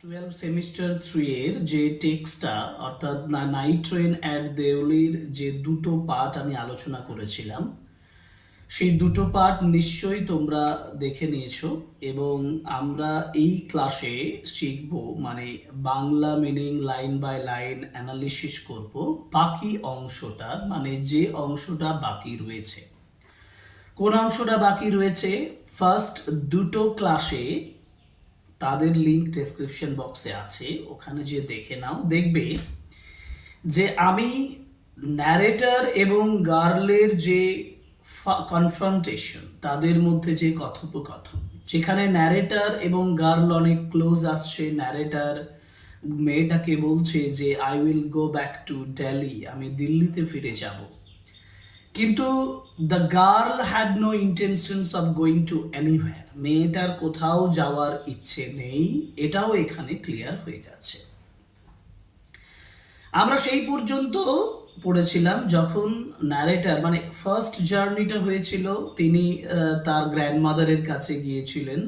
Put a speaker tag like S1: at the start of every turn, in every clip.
S1: 12 semester 3 এর যে টেক্সটটা অর্থাৎ নাইট ট্রেন অ্যাট দেউলির যে দুটো পার্ট আমি আলোচনা করেছিলাম সেই দুটো পার্ট নিশ্চয়ই তোমরা দেখে নিয়েছো এবং আমরা এই ক্লাসে শিখব মানে Bangla meaning line by line analysis করব বাকি অংশটা মানে যে অংশটা বাকি রয়েছে। কোন অংশটা বাকি রয়েছে? ফার্স্ট দুটো ক্লাসে তাদের লিংক ডেসক্রিপশন বক্সে আছে, ওখানে যে দেখে নাও, দেখবে যে আমি ন্যারেটর এবং গার্লের যে কনফ্রন্টেশন, তাদের মধ্যে যে কথোপকথন, যেখানে ন্যারেটর এবং গার্ল অনেক ক্লোজ আসছে। ন্যারেটর মেয়েটাকে বলছে যে I will go back to Delhi, আমি দিল্লিতে ফিরে যাব, কিন্তু the girl had no intentions of going to anywhere, মেয়েটার কোথাও যাওয়ার ইচ্ছে নেই, এটাও এখানে ক্লিয়ার হয়ে যাচ্ছে। আমরা সেই পর্যন্ত পড়েছিলাম যখন ন্যারেটার মানে ফার্স্ট জার্নিটা হয়েছিল, তিনি তার গ্র্যান্ডমাদারের কাছে গিয়েছিলেন।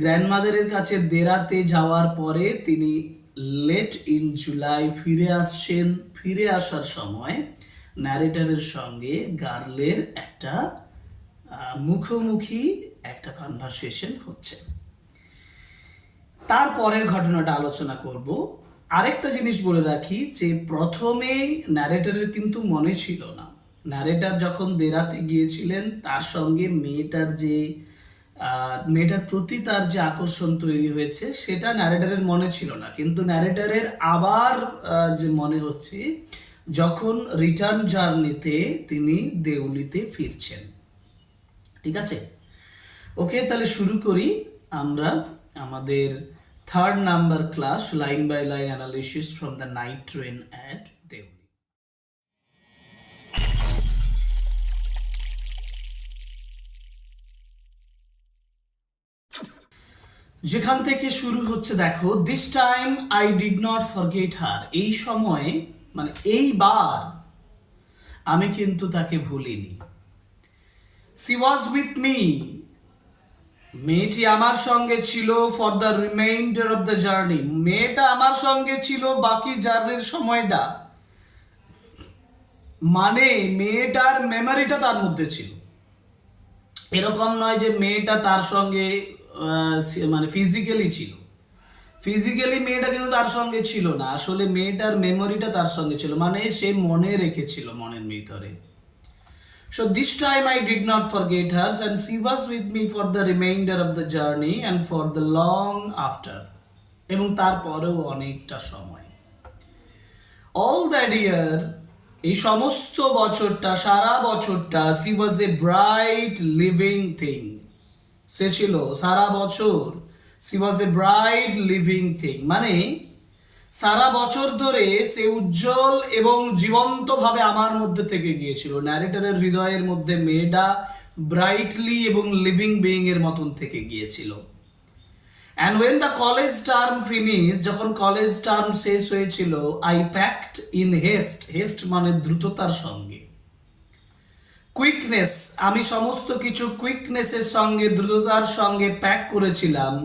S1: গ্র্যান্ডমাদারের কাছে দেরাতে যাওয়ার পরে তিনি লেট ইন জুলাই ফিরে আসছেন। ফিরে আসার সময় ন্যারেটারের সঙ্গে গার্লের একটা মুখোমুখি একটা কনভারসেশন হচ্ছে। তারপরের ঘটনাটা আলোচনা করব। আরেকটা জিনিস বলে রাখি যে প্রথমে ন্যারেটরের কিন্তু মনে ছিল না, ন্যারেটর যখন দেরাতে গিয়েছিলেন তার সঙ্গে মেয়েটার প্রতি তার যে আকর্ষণ তৈরি হয়েছে সেটা ন্যারেটরের মনে ছিল না, কিন্তু ন্যারেটরের আবার যে মনে হচ্ছে যখন রিটার্ন জার্নিতে তিনি দেউলিতে ফিরছেন। ঠিক আছে, ওকে, তাহলে শুরু করি আমরা আমাদের third number class, line by line analysis from the night train at Deoli. যেখান থেকে শুরু হচ্ছে দেখো, this time I did not forget her, এই সময় মানে এইবার আমি কিন্তু তাকে ভুলিনি। সি ওয়াজ উইথ মি, মেয়েটি আমার সঙ্গে ছিল for the reminder of the journey, মেয়েটা আমার সঙ্গে ছিল বাকি জার্নির সময়টা, মানে মেয়েটার মেমোরিটা তার মধ্যে ছিল। এরকম নয় যে মেয়েটা তার সঙ্গে মানে ফিজিক্যালি ছিল, ফিজিক্যালি মেয়েটা কিন্তু তার সঙ্গে ছিল না, আসলে মেয়েটার মেমোরিটা তার সঙ্গে ছিল, মানে সে মনে রেখেছিল মনের ভিতরে। So this time I did not forget her and she was with me for the remainder of the journey and for the long after, এবং তারপরেও অনেকটা সময়। All that year, এই সমস্ত বছরটা, সারা বছরটা, she was a bright living thing, সে ছিল সারা বছর, she was a bright living thing, মানে সারা বছর ধরে সে উজ্জ্বল এবং জীবন্তভাবে আমার মধ্যে থেকে গিয়েছিল। ন্যারেটরের হৃদয়ের মধ্যে মেয়েটা ব্রাইটলি এবং লিভিং বিইং এর মতন থেকে গিয়েছিল। And when the college term finish, যখন কলেজ টার্ম শেষ হয়েছিল, I packed in haste, haste মানে দ্রুততার সঙ্গে, কুইকনেস, আমি সমস্ত কিছু কুইকনেসের সঙ্গে দ্রুততার সঙ্গে প্যাক করেছিলাম।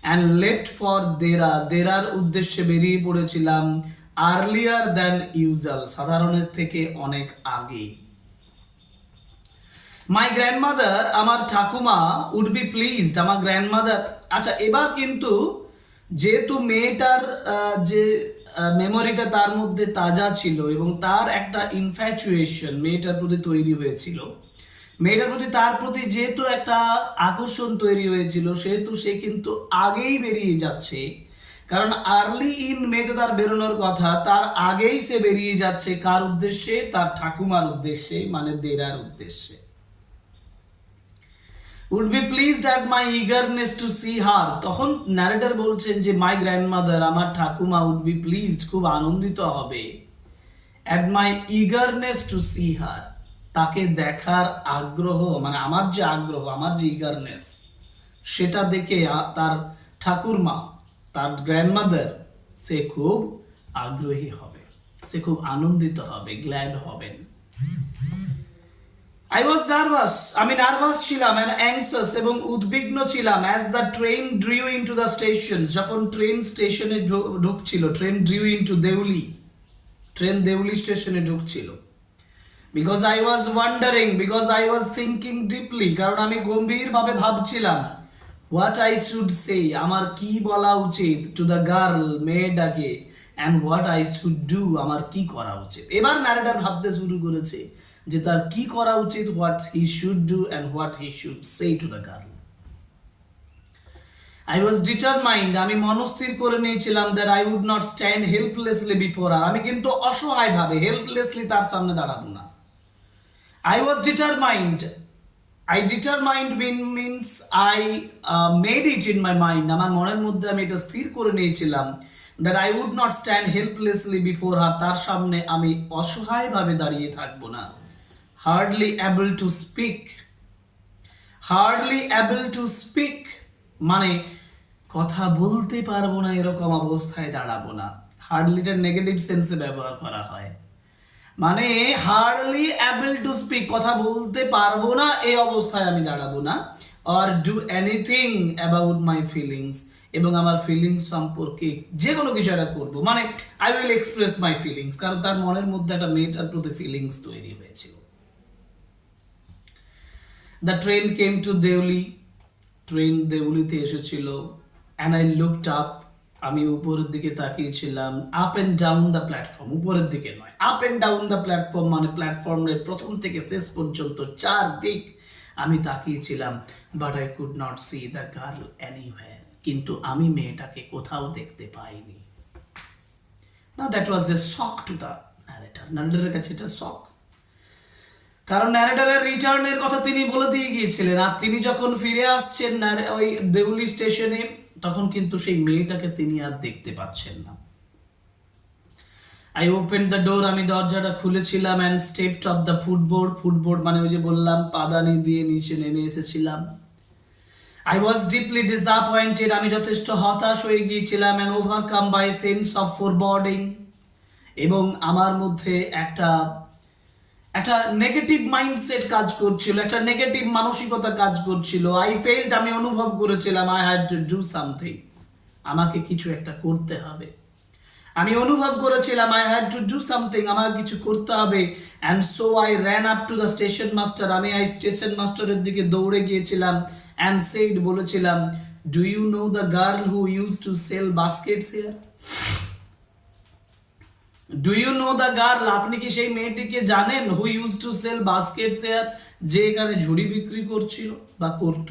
S1: অ্যান্ড লেফট ফর দেরা, দেরার উদ্দেশ্যে বেরিয়ে পড়েছিলাম। আর্লিয়ার দ্যান ইউজুয়াল, সাধারণের থেকে অনেক আগে। মাই গ্র্যান্ডমাদার, আমার ঠাকুমা, উড বি প্লিজড, আমার গ্র্যান্ডমাদার। আচ্ছা, এবার কিন্তু যেহেতু মেয়েটার যে মেমোরিটা তার মধ্যে তাজা ছিল এবং তার একটা ইনফ্যাচুয়েশন মেয়েটার প্রতি তৈরি হয়েছিল, মেয়েটার প্রতি তার প্রতি যেহেতু একটা আকর্ষণ তৈরি হয়েছিল, সেহেতু সে কিন্তু আগেই বেরিয়ে যাচ্ছে, কারণ আর্লি ইন মেতে তার বেরোনোর কথা, তার আগেই সে বেরিয়ে যাচ্ছে। কার উদ্দেশ্যে? তার ঠাকুমার উদ্দেশ্যে, মানে দেরার উদ্দেশ্যে। would be pleased at my eagerness to see her, তখন ন্যারেটর বলছেন যে মাই গ্র্যান্ডমাদার, আমার ঠাকুমা, would be pleased, খুব আনন্দিত হবে, at my eagerness to see her, তাকে দেখার আগ্রহ, মানে আমার যে আগ্রহ, আমার যে ইগারনেস, সেটা দেখে তার ঠাকুরমা, তার গ্র্যান্ডমাদার, সে খুব আগ্রহী হবে, সে খুব আনন্দিত হবে, গ্ল্যাড হবেন। আই ওয়াজ নার্ভাস, আমি নার্ভাস ছিলাম অ্যান্ড অ্যাংসাস এবং উদ্বিগ্ন ছিলাম as the train drew into the station, যখন ট্রেন স্টেশনে ঢুকছিল, train drew into Deoli, train Deoli স্টেশনে ঢুকছিল। Because I was wondering, because I was thinking deeply, কারণ আমি গম্ভীরভাবে ভাবছিলাম হোয়াট আই শুড সে, আমার কি বলা উচিত, টু দ্য গার্ল, মেয়েটাকে, and what I should do, আমার কি করা উচিত। এবার ন্যারেটর ভাবতে শুরু করেছে যে তার কি করা উচিত, what he should do and what he should say to the girl. I was determined, আমি মনস্থির করে নিয়েছিলাম that I would not stand helplessly before her, আমি কিন্তু অসহায়ভাবে হেল্পলেসলি তার সামনে দাঁড়াবো না। I was determined. I determined means I made it in my mind. আমার মনের মধ্যে আমি এটা স্থির করে নিয়েছিলাম that I would not stand helplessly before her. তার সামনে আমি অসহায়ভাবে দাঁড়িয়ে থাকবো না। Hardly able to speak. Hardly able to speak মানে কথা বলতে পারবো না এরকম অবস্থায় দাঁড়াবো না। হার্ডলিটা নেগেটিভ সেন্সে ব্যবহার করা হয়, মানে হার্ডলি অ্যাবল টু স্পিক, কথা বলতে পারবো না এই অবস্থায় আমি দাঁড়াবো না। Or do anything about my feelings, এবং আমার ফিলিংস সম্পর্কে যে কোনো কিছু একটা করবো, মানে I will express my feelings, কারণ তার মনের মধ্যে একটা মেয়েটার প্রতি ফিলিংস তৈরি হয়েছিল। The train came to Deoli, train দেউলিতে এসেছিল। অ্যান্ড আই লুকড আপ, আমি উপরের দিকে তাকিয়েছিলাম। Up and down the platform, উপরের দিকে নয়, up and down the platform, মানে প্ল্যাটফর্মের প্রথম থেকে শেষ পর্যন্ত চারদিক আমি তাকিয়েছিলাম। But I could not see the girl anywhere, কিন্তু আমি মেয়েটাকে কোথাও দেখতে পাইনি। না, that was a shock to the narrator, ন্যারেটরের কাছে এটা শক, কারণ ন্যারেটরের রিটার্নের কথা তিনি বলে দিয়ে গিয়েছিলেন, আর তিনি যখন ফিরে আসছেন ওই দেউলি স্টেশনে, তখন কিন্তু সেই মেয়েটাকে তিনি আর দেখতে পাচ্ছেন না। আই ওপেন দ্য ডোর, আমি দরজাটা খুলেছিলাম, অ্যান্ড স্টেপড অফ দ্য ফুটবোর্ড, ফুটবোর্ড মানে ওই যে বললাম পাদানি দিয়ে নিচে নেমে এসেছিলাম। আই ওয়াজ ডিপলি ডিসঅ্যাপয়েন্টেড, আমি যথেষ্ট হতাশ হয়ে গিয়েছিলাম, and overcome by sense of foreboding, এবং আমার মধ্যে একটা নেগেটিভ মাইন্ডসেট কাজ করছিল, একটা নেগেটিভ মানসিকতা কাজ করছিল। আই ফেল্ট, আমি অনুভব করেছিলাম I had to do something, আমাকে কিছু একটা করতে হবে। আমি অনুভব করেছিলাম I had to do something, আমাকে কিছু করতে হবে। And so I ran up to the station master, আমি এই স্টেশন মাস্টারের দিকে দৌড়ে গিয়েছিলাম। অ্যান্ড সেইড, বলেছিলাম, do you know the girl who use to sell baskets here? Do you know the girl, আপনি কি সেই মেয়েটিকে জানেন? Who use to sell baskets here, যে এখানে ঝুড়ি বিক্রি করছিল বা করত।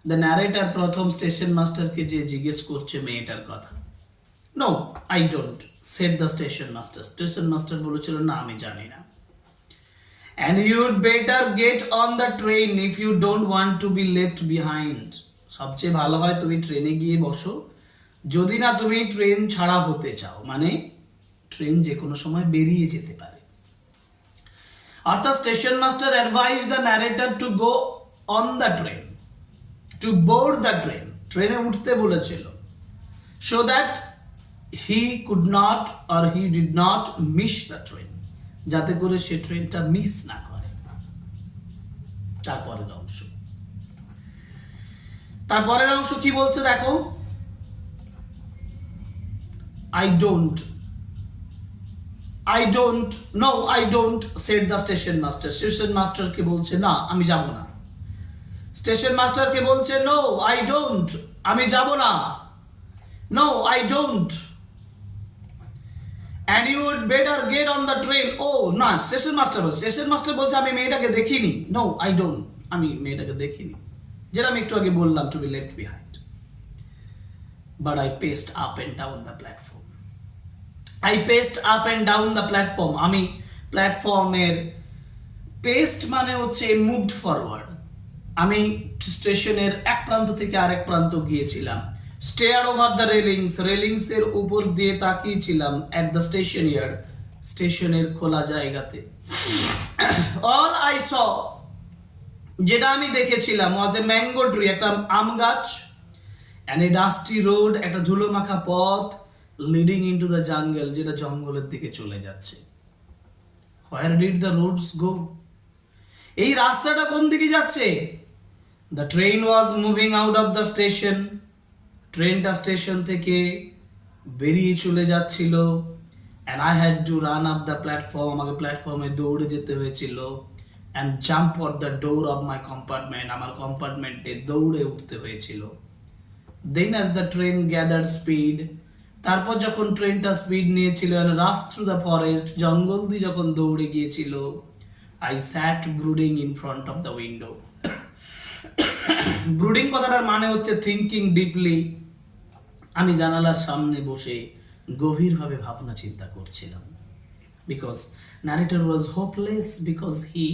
S1: দ্য ন্যারেটর প্রথম স্টেশন মাস্টারকে যে জিজ্ঞেস করছে মেয়েটার কথা। No, I don't, said the station master. Station master বলেছিল, না, আমি জানি না। And you'd better get on the train if you don't want to be left behind, সবচেয়ে ভালো হয় তুমি ট্রেনে গিয়ে বসো, যদি না তুমি ট্রেন ছাড়া হতে চাও, মানে ট্রেন যে কোনো সময় বেরিয়ে যেতে পারে। অর্থাৎ station master advise the narrator to go on the train, to board the train, ট্রেনে উঠতে বলেছিল, so that he could not or he did not miss the train, যাতে করে সে ট্রেনটা মিস না করে। তারপরের অংশ কি বলছে দেখো। I don't, no, I don't, said the station master. Station মাস্টারকে বলছে, না, আমি যাব না। স্টেশন মাস্টারকে বলছে, no, I don't, আমি যাব না। No, I don't. And you would better get on the train. Oh, না, স্টেশন মাস্টার বলছে, আমি মেয়েটাকে দেখিনি। No, I don't, আমি মেয়েটাকে দেখিনি, যেটা আমি একটু আগে বললাম, to be left behind. But I paced up and down the platform. I paced up and down the platform. আমি প্ল্যাটফর্মের, পেস্ট মানে হচ্ছে মুভড ফরওয়ার্ড, আমি স্টেশনের এক প্রান্ত থেকে আরেক প্রান্ত গিয়েছিলাম। স্টেয়ার ওভার দ্য রেলিংস এর উপর দিয়ে তাকিয়েছিলাম। অ্যাট দ্য স্টেশন ইয়ার্ড, স্টেশনের খোলা জায়গাতে। অল আই স, যেটা আমি দেখেছিলাম, ওয়াজ এ ম্যাঙ্গো ট্রি, একটা আম গাছ, অ্যান্ড এ ডাস্টি রোড, একটা ধুলো মাখা পথ, লিডিং ইনটু দ্য জাঙ্গল, যেটা জঙ্গলের দিকে চলে যাচ্ছে। Where did the roads go, এই রাস্তাটা কোন দিকে যাচ্ছে? The train was moving out of the station, ট্রেনটা স্টেশন থেকে বেরিয়ে চলে যাচ্ছিল। And I had to run up the platform, আমাকে প্ল্যাটফর্মে দৌড়ে যেতে হয়েছিল। And jump for the door of my compartment, আমার কম্পার্টমেন্টে দৌড়ে উঠতে হয়েছিল। Then as the train gather speed, তারপর যখন ট্রেনটা স্পিড নিয়েছিল and rush through the forest, জঙ্গল দিয়ে যখন দৌড়ে গিয়েছিল, I sat brooding in front of the window. Brooding কথাটার মানে হচ্ছে থিঙ্কিং ডিপলি। আমি জানালার সামনে বসে গভীরভাবে ভাবনা চিন্তা করছিলাম। Because narrator was hopeless because he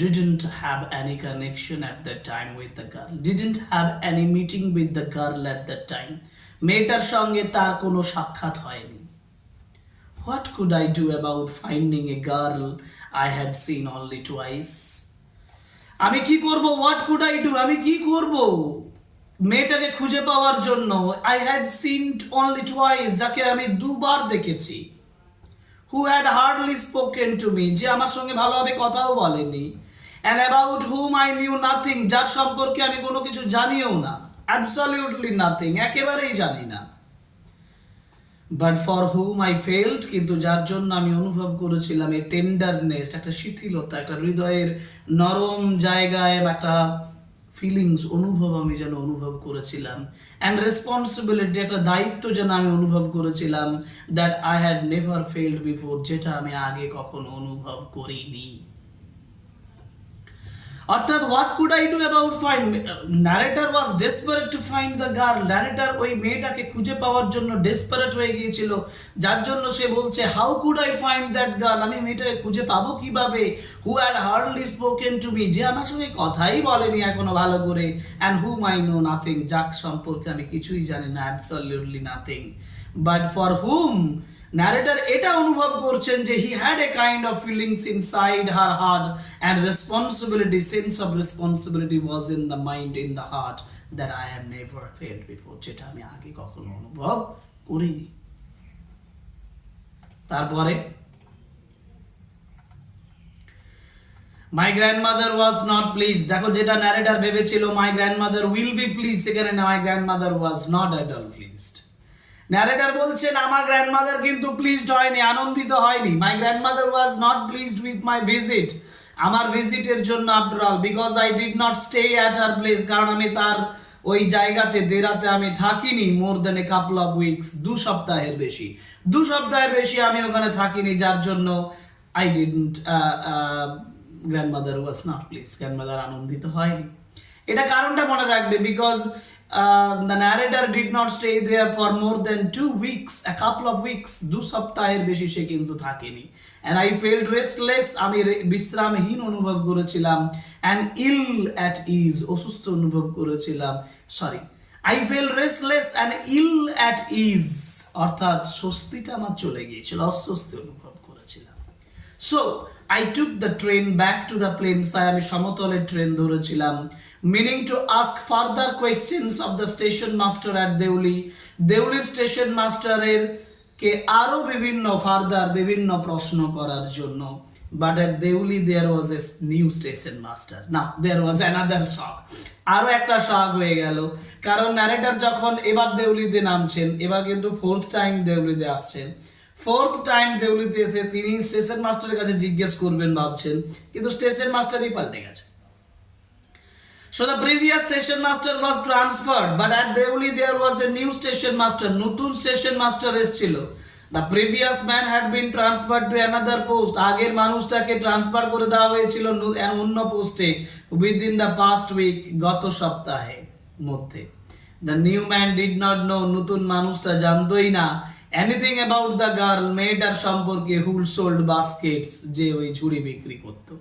S1: didn't have any connection at that time with the girl, didn't have any meeting with the girl at that time. মেয়েটার সঙ্গে তার কোনো সাক্ষাৎ হয়নি। What could I do about finding a girl I had seen only twice? আমি কি করব? What could I do, আমি কি করব মেয়েটাকে খুঁজে পাওয়ার জন্য? I had seen only twice, যাকে আমি দুবার দেখেছি। Who had hardly spoken to me, যে আমার সঙ্গে ভালোভাবে কথাও বলেনি। And about hmm I knew nothing, যার সম্পর্কে আমি কোনো কিছু জানিও না। অ্যাবসলিউটলি নাথিং, একেবারেই জানি না। But for hmm I felt, কিন্তু যার জন্য আমি অনুভব করেছিলাম এই টেন্ডারনেস, একটা শিথিলতা, একটা হৃদয়ের নরম জায়গায় একটা ফিলিংস, অনুভব আমি যেন অনুভব করেছিলাম। অ্যান্ড রেসপন্সিবিলিটি, একটা দায়িত্ব যেন আমি অনুভব করেছিলাম। That I had never felt before, যেটা আমি আগে কখনো অনুভব করিনি। অর্থাৎ what could I do about find, narrator was desperate to find the girl, narrator ওই মেয়েটাকে খুঁজে পাওয়ার জন্য ডেসপারেট হয়ে গিয়েছিল, যার জন্য সে বলছে how could I find that girl, আমি মেয়েটাকে খুঁজে পাবো কিভাবে? Who had hardly spoken to me, যে আমার সঙ্গে কথাই বলেনি এখনো ভালো করে। And hmm I know nothing, যাক সম্পর্কে আমি কিছুই জানি না, absolutely nothing. But for hmm, narrator এটা অনুভব করছেন যে he had a kind of feelings inside her heart and responsibility, sense of responsibility was in the mind, in the heart, that I have never felt before, যেটা আমি আগে কখনো অনুভব করিনি। তারপরে my grandmother was not please, দেখো যেটা narrator ভেবেছিল my grandmother will be please, সেখানে my grandmother was not at all pleased. Narrator বলছেন আমার গ্র্যান্ডমাদার কিন্তু প্লিজড হয়নি, আনন্দিত হয়নি। My grandmother was not pleased with my visit, আমার ভিজিটের জন্য, after all, because I did not stay at her place, কারণ আমি তার ওই জায়গাতে দেরাতে আমি থাকিনি মোর দেন এ কাপল অফ উইকস, 2 সপ্তাহের বেশি, 2 সপ্তাহের বেশি আমি ওখানে থাকিনি, যার জন্য I didn't, grandmother was not please, grandmother আনন্দিত হয়নি। এটা কারণটা মনে রাখবে, because the narrator did not stay there for more than 2 weeks, a couple of weeks, 2 সপ্তাহের বেশি সে কিন্তু থাকেনি। and I felt restless, আমি বিশ্রামহীন অনুভব করেছিলাম। and ill at ease, অসুস্থ অনুভব করেছিলাম। Sorry, I felt restless and ill at ease, অর্থাৎ স্বস্তিটা আমার চলে গিয়েছিল, অস্বস্তি অনুভব করেছিলাম। So I took the train back to the plains, তাই আমি সমতলের ট্রেন ধরেছিলাম। meaning to ask further questions of the station master at Deoli, দেউলির স্টেশন মাস্টারের কে আরো বিভিন্ন প্রশ্ন করার জন্য। but at Deuli there was a new station master, now there was another shock, আরো একটা শক হয়ে গেল, কারণ ন্যারেটর যখন এবার দেউলিতে নামছেন, এবার কিন্তু 4th টাইম দেউলিতে আসছেন, 4th টাইম দেউলিতে এসে তিনি স্টেশন মাস্টারের কাছে জিজ্ঞেস করবেন ভাবছেন, কিন্তু স্টেশন মাস্টারই পাল্টে গেছে। So the previous station master was transferred, but at Deuli there was a new station master, নতুন স্টেশন মাস্টার এসেছিল। The previous man had been transferred to another post, আগের মানুষটাকে ট্রান্সফার করে দেওয়া হয়েছিল অন্য পোস্টে within the past week, গত সপ্তাহে মধ্যে। The new man did not know, নতুন মানুষটা জানতোই না anything about the girl, মেয়েটার সম্পর্কে, who sold baskets, যে ওই ঝুড়ি বিক্রি করতো।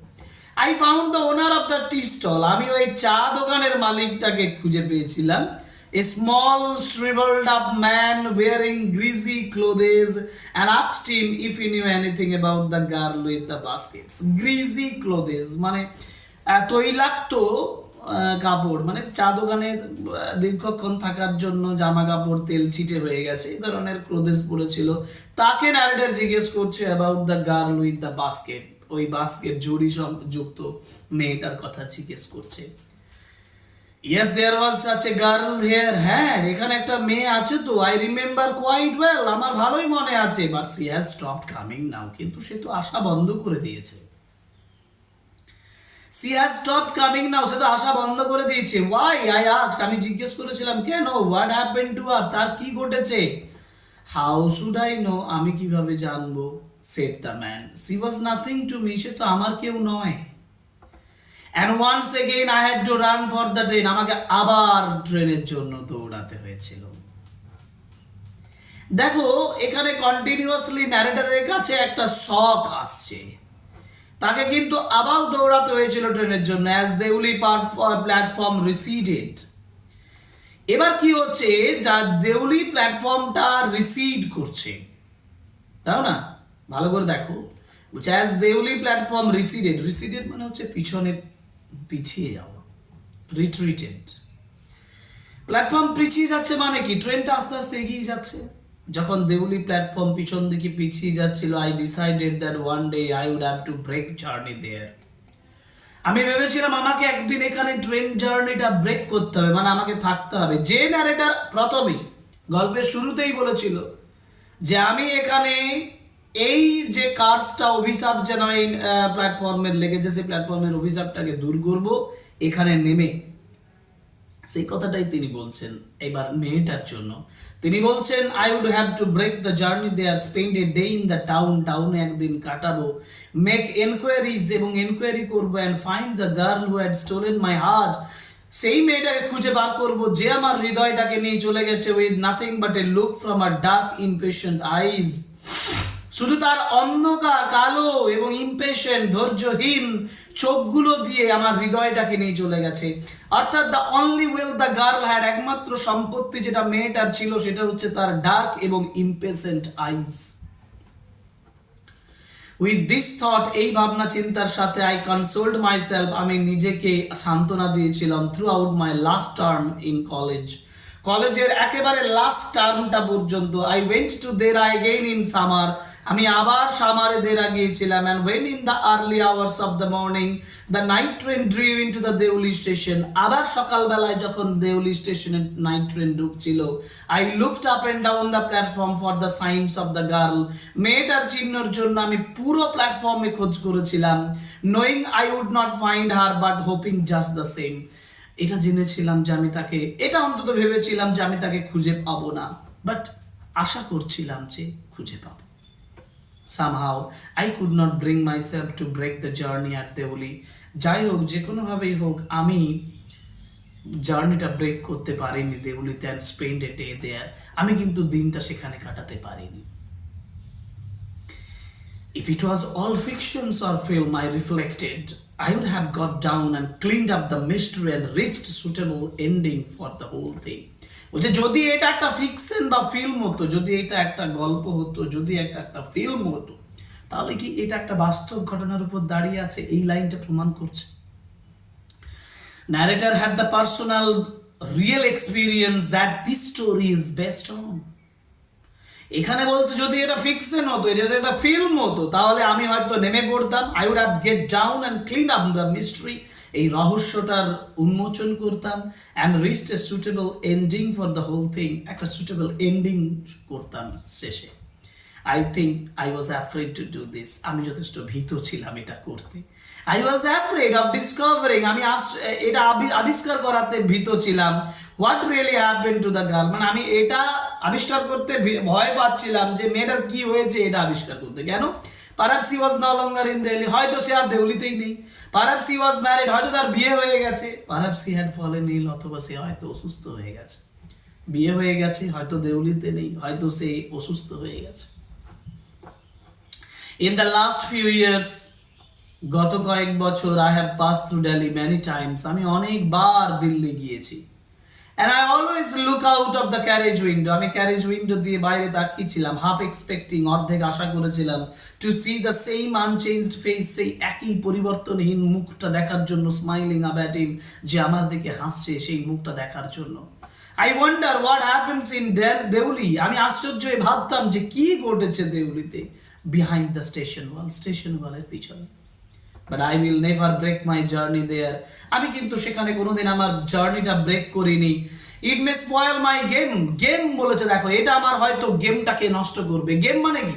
S1: I found the owner of the tea stall, আমি ওই চা দোকানের মালিকটাকে খুঁজে পেয়েছিলাম। A small shriveled up man wearing greasy clothes, and asked him if he knew anything about the girl with the baskets. Greasy clothes মানে তৈলাক্ত কাপড়, মানে চা দোকানে দীর্ঘক্ষণ থাকার জন্য জামা কাপড় তেল ছিটে হয়ে গেছে, এই ধরনের ক্লোথেস পরেছিল। তাকে ন্যারেটর জিজ্ঞেস করছে about the girl with the basket, ওই বাস্কেট জুড়ি যুক্ত মেয়েটার কথা জিজ্ঞেস করছে। Yes there was such a girl here, হ্যাঁ এখানে একটা মেয়ে আছে তো, আই রিমেম্বার কোয়াইট ওয়েল, আমার ভালোই মনে আছে, but she has stopped coming now, কিন্তু সে তো আসা বন্ধ করে দিয়েছে। She has stopped coming now, সে তো আসা বন্ধ করে দিয়েছে। ওয়াই আই আস্কড, আমি জিজ্ঞেস করেছিলাম কেন, হোয়াট হ্যাপেন্ড টু হার, তার কি ঘটেছে। হাউ শুড আই নো, আমি কিভাবে জানবো, said the man, she was nothing to me, সে তো আমার কেউ নয়। And once again I had to run for the train, আমাকে আবার ট্রেনের জন্য দৌড়াতে হয়েছিল। দেখো এখানে কন্টিনিউয়াসলি ন্যারেটরের কাছে একটা শক আসছে, তাকে কিন্তু আবার দৌড়াতে হয়েছিল ট্রেনের জন্য, অ্যাজ দেউলি প্ল্যাটফর্ম রিসিডেড। এবার কি হচ্ছে, দেউলি প্ল্যাটফর্মটা রিসিড করছে, তাও না, ভালো করে দেখো, অ্যাজ দেউলি প্ল্যাটফর্ম রিসিডেড, রিসিডেড মানে হচ্ছে পিছনে পিছিয়ে যাওয়া, রিট্রিটেড। প্ল্যাটফর্ম পিছিয়ে যাচ্ছে মানে কি, ট্রেনটা আস্তে আস্তে এগিয়ে যাচ্ছে। যখন দেউলি প্ল্যাটফর্ম পিছন দিকে পিছিয়ে যাচ্ছিল, I decided that one day I would have to break journey there, আমি ভেবেছিলাম আমাকে একদিন এখানে ট্রেন জার্নিটা ব্রেক করতে হবে, মানে আমাকে থাকতে হবে। যে ন্যারেটর প্রথমেই গল্পের শুরুতেই বলেছিল যে আমি এখানে এই যে কার্সটা অভিশাপ যেন এই প্ল্যাটফর্মের লেগেছে, সেই প্ল্যাটফর্মের অভিশাপটাকে দূর করব এখানে নেমে, সেই কথাটাই তিনি বলছেন এবার মেয়েটার জন্য। তিনি বলছেন I would have to break the journey there, spend a day in the town, টাউনে একদিন কাটাবো, মেক এনকোয়ারিজ, এবং এনকোয়ারি করবো, and find the girl who had stolen my heart, সেই মেয়েটাকে খুঁজে বার করবো যে আমার হৃদয়টাকে নিয়ে চলে গেছে, with nothing but a look from a dark impatient eyes, শুধু তার অন্ধকার কালো এবং ইমপেশেন্ট ধৈর্যহীন চোখগুলো দিয়ে আমার হৃদয়টাকে নিয়ে চলে গেছে। অর্থাৎ the only well the girl had, একমাত্র সম্পত্তি যেটা মেয়েটার ছিল সেটা হচ্ছে তার ডার্ক এবং impatient eyes. With this thought, এই ভাবনা চিন্তার সাথে, আই কনসোল্ড মাইসেলফ, আমি নিজেকে সান্ত্বনা দিয়েছিলাম, through my last term in college, কলেজের একেবারে লাস্ট টার্মটা পর্যন্ত। I went to Dehra again in summer, আমি আবার সামারে দেরা গিয়েছিলাম। And when in the early hours of the morning the night train drew into the Deoli station, আবার সকালবেলায় যখন দেউলি স্টেশনে নাইট ট্রেন ঢুকছিল, I looked up and down the platform for the signs of the girl, মেয়েটার চিহ্নর জন্য আমি পুরো প্ল্যাটফর্মে খোঁজ করেছিলাম। Knowing I would not find her but hoping just the same, এটা জেনেছিলাম যে আমি তাকে, এটা অন্তত ভেবেছিলাম যে আমি তাকে খুঁজে পাবো না, বাট আশা করছিলাম যে খুঁজে পাবো। Somehow I could not bring myself to break the journey at Deoli, যাই হোক যে কোনোভাবেই হোক আমি জার্নিটা ব্রেক করতে পারিনি দেউলিতে, and spend a day there, আমি কিন্তু দিনটা সেখানে কাটাতে পারিনি। If it was all fictions or film, I reflected, I would have got down and cleaned up the mystery and reached suitable ending for the whole thing. বলছে যদি এটা একটা ফিকশন বা ফিল্ম হতো, যদি এটা একটা গল্প হতো, যদি একটা ফিল্ম হতো, তাহলে কি এটা একটা বাস্তব ঘটনার উপর দাঁড়িয়ে আছে, এই লাইনটা প্রমাণ করছে। Narrator had the personal real experience that this story is based on. এখানে বলছে যদি এটা ফিকশন হতো, যদি এটা ফিল্ম হতো, তাহলে আমি হয়তো নেমে পড়তাম, I would have get down and clean up the mystery, এই রহস্যটার উন্মোচন করতাম, and reached a suitable ending for the whole thing, একটা সুটেবল এন্ডিং করতাম শেষে। I think I was afraid to do this, আমি যথেষ্ট ভীত ছিলাম এটা করতে। I was afraid of discovering, আমি এটা আবিষ্কার করাতে ভীত ছিলাম। What really happened to the girl, মানে আমি এটা আবিষ্কার করতে ভয় পাচ্ছিলাম যে মেয়েটার কি হয়েছে, এটা আবিষ্কার করতে। কেন? Perhaps he was no longer in Deoli, হয়তো সে আর দেউলিতেই নেই। পারহ্যাপস হি ওয়াজ ম্যারিড, হয়তো তার বিয়ে হয়ে গেছে। পারহ্যাপস হি হ্যাড ফলেন ইল, অথবা সে হয়তো অসুস্থ হয়ে গেছে, বিয়ে হয়ে গেছে, হয়তো দেউলিতে নেই, হয়তো সে অসুস্থ হয়ে গেছে। In the last few years, গত কয়েক বছর, I have pass through Delhi many Times, আমি অনেকবার দিল্লি গিয়েছি। And I always look out of the carriage window, আমি ক্যারেজ উইন্ডো দিয়ে বাইরে তাকিয়েছিলাম, হাফ এক্সপেক্টিং, অর্ধেক আশা করেছিলাম, to see the same unchanged face, সেই একই পরিবর্তনহীন মুখটা দেখার জন্য, স্মাইলিং আপ অ্যাট হিম, যে আমার দিকে হাসছে, সেই মুখটা দেখার জন্য। I wonder what happens in Deoli, আমি আশ্চর্য হয়ে ভাবতাম যে কি ঘটেছে দেউলিতে। বিহাইন্ড দ্য স্টেশন ওয়ালের পিছনে। But I will never break my journey there. আমি কিন্তু সেখানে কোনোদিন আমার জার্নিটা ব্রেক করিনি। ইট মে স্পয়েল মাই গেম বলেছে, দেখো এটা আমার হয়তো গেমটাকে নষ্ট করবে। গেম মানে কি?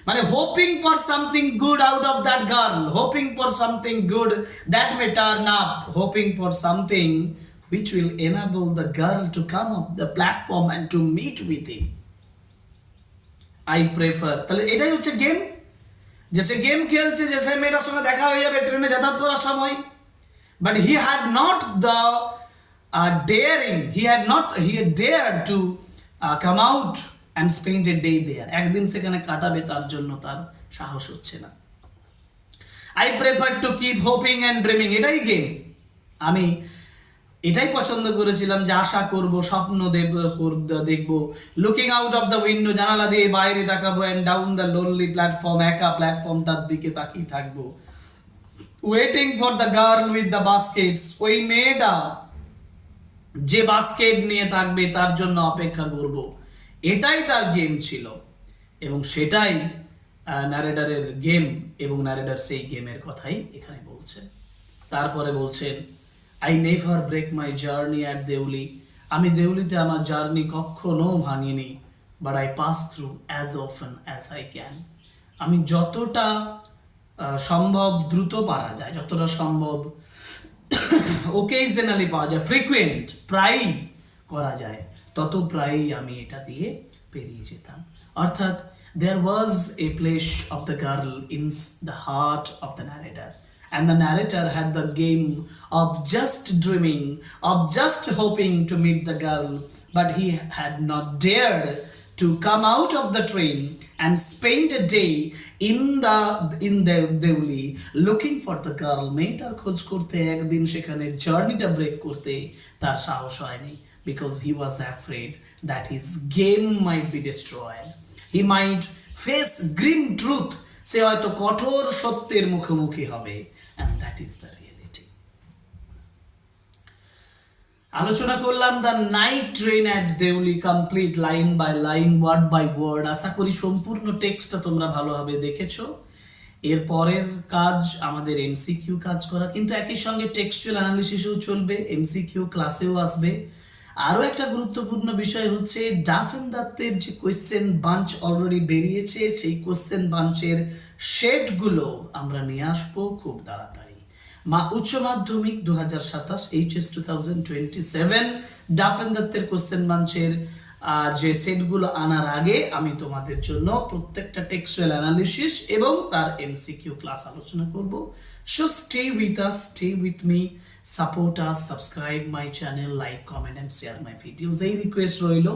S1: মানে hoping for something good out of that girl, hoping for something good that may turn up, hoping for something which will enable the girl to come up the platform and to meet with him. I prefer, তাহলে এটাই হচ্ছে game, যে সে game খেলছে, যে সে মেয়েটার সঙ্গে দেখা হয়ে যাবে ট্রেনে যাতায়াত করার সময়। But he had not the daring, he had dared to come out and spend a day there, একদিন সেখানে কাটাবে তার জন্য তার সাহস হচ্ছে না। I prefer to keep hoping and dreaming, এটাই গেম। আমি এটাই পছন্দ করেছিলাম যে আশা করব, স্বপ্ন দেখব, looking out of the window, জানালা দিয়ে বাইরে তাকাবো, and down the lonely platform, একা প্ল্যাটফর্মটার দিকে তাকিয়ে থাকবো, waiting for the girl with the baskets, ওই মেয়েটা যে বাস্কেট নিয়ে থাকবে তার জন্য অপেক্ষা করব। এটাই তার গেম ছিল, এবং সেটাই ন্যারেটরের গেম, এবং ন্যারেটর সেই গেমের কথাই এখানে বলছেন। তারপরে বলছেন, I never break my journey at Deoli, আমি দেউলিতে আমার জার্নি কখনো ভাঙিনি। But I pass through as often as I can, আমি যতটা সম্ভব দ্রুত পারা যায়, যতটা সম্ভব ওকেজনালি পাওয়া যায়, ফ্রিকুয়েন্ট প্রায়ই করা যায়, তত প্রায়ই আমি এটা দিয়ে পেরিয়ে যেতাম। অর্থাৎ there was a place of the girl in the heart of the narrator, and the narrator had the game of just dreaming, of just hoping to meet the girl, but he had not dared to come out of the train and spend a day in the Deuli looking for the girl. মেয়েটার খোঁজ করতে, একদিন সেখানে জার্নিটা break করতে তার সাহস হয়নি, because he was afraid that his game might be destroyed. He might face grim truth, সে হয়তো কঠোর সত্যের মুখোমুখি হবে, and that is the reality. আলোচনা করলাম the night train at Deoli, complete line by line, word by word. আশা করি সম্পূর্ণ টেক্সটটা তোমরা ভালোভাবে দেখেছো। এর পরের কাজ আমাদের এমসিকিউ কাজ করা, কিন্তু একই সঙ্গে টেক্সচুয়াল অ্যানালিসিসও চলবে, এমসিকিউ ক্লাসেও আসবে। আরও একটা গুরুত্বপূর্ণ বিষয় হচ্ছে ডাফেন দত্তের যে কোয়েশ্চেন বাঞ্চ অলরেডি বেরিয়েছে, সেই কোয়েশ্চেন বাঞ্চের শেডগুলো আমরা নিয়ে আসবো খুব তাড়াতাড়ি। উচ্চ মাধ্যমিক 2027 এইচএস 2027 ডাফেন দত্তের কোয়েশ্চেন বাঞ্চের যে সেটগুলো আনার আগে আমি তোমাদের জন্য প্রত্যেকটা টেক্সচুয়াল অ্যানালিসিস এবং তার এমসিকিউ ক্লাস আলোচনা করব। So stay with us, stay with me, support us, subscribe my channel, like, comment and share my videos, এই রিকোয়েস্ট রইল।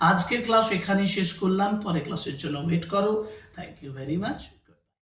S1: আজকের ক্লাস এখানেই শেষ করলাম, পরে ক্লাসের জন্য ওয়েট করো। Thank you very much.